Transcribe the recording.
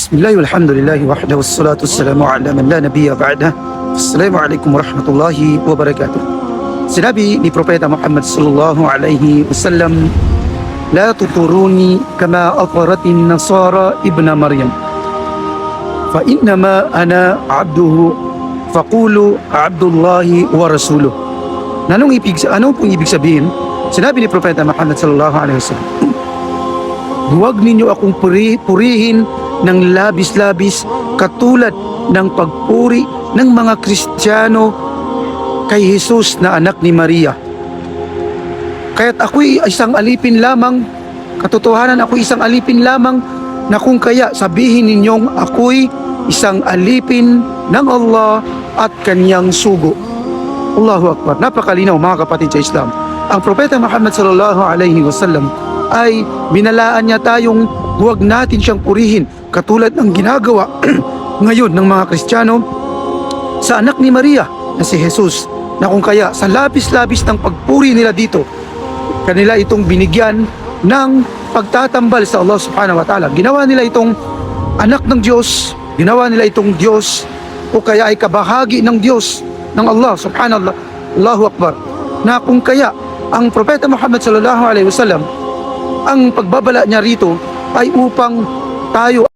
Bismillah walhamdulillah wahdahu wassalatu wassalamu ala man la nabiyya ba'dah. Assalamualaikum warahmatullahi wabarakatuh. Sinabi ni Propeta Muhammad sallallahu alaihi wasallam, "La tuturuni kama ataratin nasara ibna Maryam. Fa innama ana abduhu faqulu abdullahi wa rasuluh." Anong pong ibig sabihin? Sinabi ni Propeta Muhammad sallallahu alaihi wasallam, "Huwag ninyo akong purihin ng labis-labis katulad ng pagpuri ng mga Kristiyano kay Jesus na anak ni Maria. Kaya't ako'y isang alipin lamang, katotohanan ako'y isang alipin lamang, na kung kaya sabihin ninyong ako'y isang alipin ng Allah at kanyang sugo." Allahu Akbar. Napakalinaw mga kapatid sa Islam. Ang Propeta Muhammad sallallahu alaihi wasallam ay binalaan niya tayong huwag natin siyang purihin katulad ng ginagawa ngayon ng mga Kristiyano sa anak ni Maria na si Jesus, na kung kaya sa labis-labis ng pagpuri nila dito, kanila itong binigyan ng pagtatambal sa Allah subhanahu wa ta'ala. Ginawa nila itong anak ng Diyos, ginawa nila itong Diyos, o kaya ay kabahagi ng Diyos, ng Allah subhanahu wa ta'ala. Allahu Akbar. Na kung kaya ang Propeta Muhammad sallallahu alaihi wasallam, ang pagbabala niya rito ay upang tayo